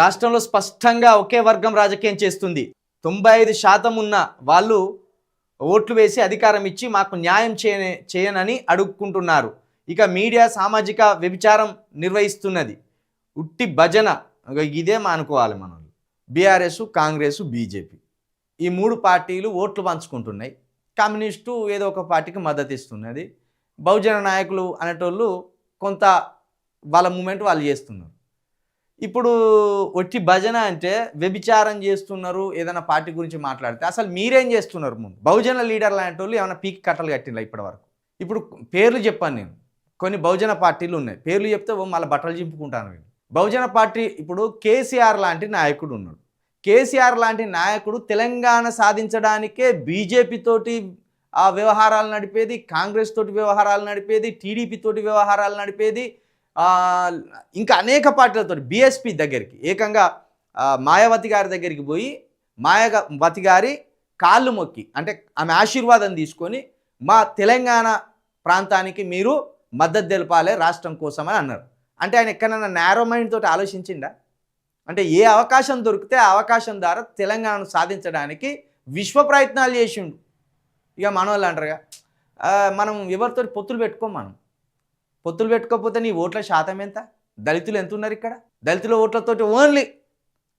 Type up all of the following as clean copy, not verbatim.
రాష్ట్రంలో స్పష్టంగా ఒకే వర్గం రాజకీయం చేస్తుంది. 95% ఉన్న వాళ్ళు ఓట్లు వేసి అధికారం ఇచ్చి మాకు న్యాయం చేయనని అడుక్కుంటున్నారు. ఇక మీడియా సామాజిక వ్యభిచారం నిర్వహిస్తున్నది. ఉట్టి భజన ఇదే మానుకోవాలి మనం. బీఆర్ఎస్, కాంగ్రెస్, బీజేపీ ఈ 3 పార్టీలు ఓట్లు పంచుకుంటున్నాయి. కమ్యూనిస్టు ఏదో ఒక పార్టీకి మద్దతు ఇస్తున్నది. బహుజన నాయకులు అనేటోళ్ళు కొంత వాళ్ళ మూమెంట్ వాళ్ళు చేస్తున్నారు. ఇప్పుడు ఒట్టి భజన అంటే వ్యభిచారం చేస్తున్నారు. ఏదైనా పార్టీ గురించి మాట్లాడితే అసలు మీరేం చేస్తున్నారు? ముందు బహుజన లీడర్లు అనేటోళ్ళు ఏమైనా పీకి కట్టలు కట్టిన ఇప్పటి వరకు. ఇప్పుడు పేర్లు చెప్పాను నేను. కొన్ని బహుజన పార్టీలు ఉన్నాయి. పేర్లు చెప్తే మళ్ళీ బట్టలు చింపుకుంటాను నేను. బహుజన పార్టీ ఇప్పుడు కేసీఆర్ లాంటి నాయకుడు ఉన్నాడు. కేసీఆర్ లాంటి నాయకుడు తెలంగాణ సాధించడానికే బీజేపీ తోటి ఆ వ్యవహారాలు నడిపేది, కాంగ్రెస్ తోటి వ్యవహారాలు నడిపేది, టీడీపీ తోటి వ్యవహారాలు నడిపేది, ఇంకా అనేక పార్టీలతో బీఎస్పీ దగ్గరికి ఏకంగా మాయావతి గారి దగ్గరికి పోయి మాయావతి గారి కాళ్ళు మొక్కి అంటే ఆమె ఆశీర్వాదం తీసుకొని మా తెలంగాణ ప్రాంతానికి మీరు మద్దతు తెలపాలి రాష్ట్రం కోసమని అన్నారు. అంటే ఆయన ఎక్కడైనా నేరో మైండ్ తోటి ఆలోచించిండా? అంటే ఏ అవకాశం దొరికితే ఆ అవకాశం ద్వారా తెలంగాణను సాధించడానికి విశ్వ ప్రయత్నాలు చేసిండు. ఇక మన వాళ్ళు అంటారుగా మనం ఎవరితో పొత్తులు పెట్టుకోం. మనం పొత్తులు పెట్టుకోకపోతే నీ ఓట్ల శాతం ఎంత? దళితులు ఎంత ఉన్నారు ఇక్కడ? దళితుల ఓట్లతోటి ఓన్లీ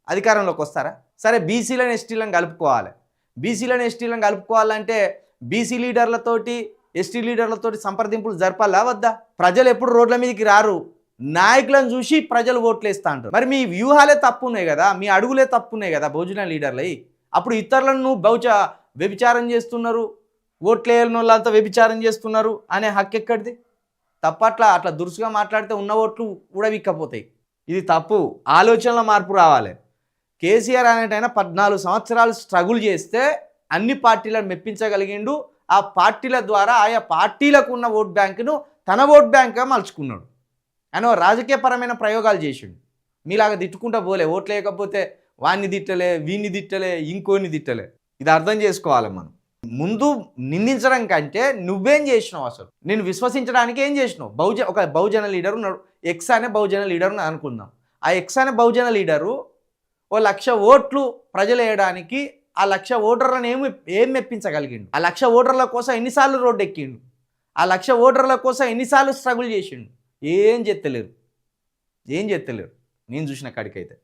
అధికారంలోకి వస్తారా? సరే బీసీలను ఎస్టీలను కలుపుకోవాలి. బీసీలను ఎస్టీలను కలుపుకోవాలంటే బీసీ లీడర్లతోటి ఎస్టీ లీడర్లతోటి సంప్రదింపులు జరపాలా వద్దా? ప్రజలు ఎప్పుడు రోడ్ల మీదకి రారు, నాయకులను చూసి ప్రజలు ఓట్లు వేస్తా అంటారు. మరి మీ వ్యూహాలే తప్పు ఉన్నాయి కదా, మీ అడుగులే తప్పు ఉన్నాయి కదా బహుజన లీడర్లై. అప్పుడు ఇతరులను నువ్వు వ్యభిచారం చేస్తున్నారు, ఓట్లు వేయని వాళ్ళంతా వ్యభిచారం చేస్తున్నారు అనే హక్కు ఎక్కడిది? తప్పట్లా అట్లా దురుసుగా మాట్లాడితే ఉన్న ఓట్లు కూడా విక్కపోతాయి. ఇది తప్పు. ఆలోచనలో మార్పు రావాలి. కేసీఆర్ అనేటైనా 14 సంవత్సరాలు స్ట్రగుల్ చేస్తే అన్ని పార్టీలను మెప్పించగలిగిండు. ఆ పార్టీల ద్వారా ఆయా పార్టీలకు ఉన్న ఓట్ బ్యాంకును తన ఓట్ బ్యాంక్గా మలుచుకున్నాడు. ఆయన రాజకీయపరమైన ప్రయోగాలు చేసిండు. మీలాగా తిట్టుకుంటా పోలే. ఓట్లు లేకపోతే వాడిని తిట్టలే, వీడిని తిట్టలే, ఇంకోని తిట్టలే. ఇది అర్థం చేసుకోవాలి మనం. ముందు నిందించడం కంటే నువ్వేం చేసినావు, అసలు నేను విశ్వసించడానికి ఏం చేసినావు? ఒక బహుజన లీడర్ ఉన్నాడు, ఎక్స్ అనే బహుజన లీడర్ అనుకుందాం. ఆ ఎక్స్ అనే బహుజన లీడరు 1,00,000 ఓట్లు ప్రజలు వేయడానికి ఆ 1,00,000 ఓటర్లను ఏం మెప్పించగలిగిండు? ఆ 1,00,000 ఓటర్ల కోసం ఎన్నిసార్లు రోడ్డు ఎక్కిండు? ఆ 1,00,000 ఓటర్ల కోసం ఎన్నిసార్లు స్ట్రగుల్ చేసిండు? ఏం చేస్తలేరు నేను చూసిన కాడికైతే.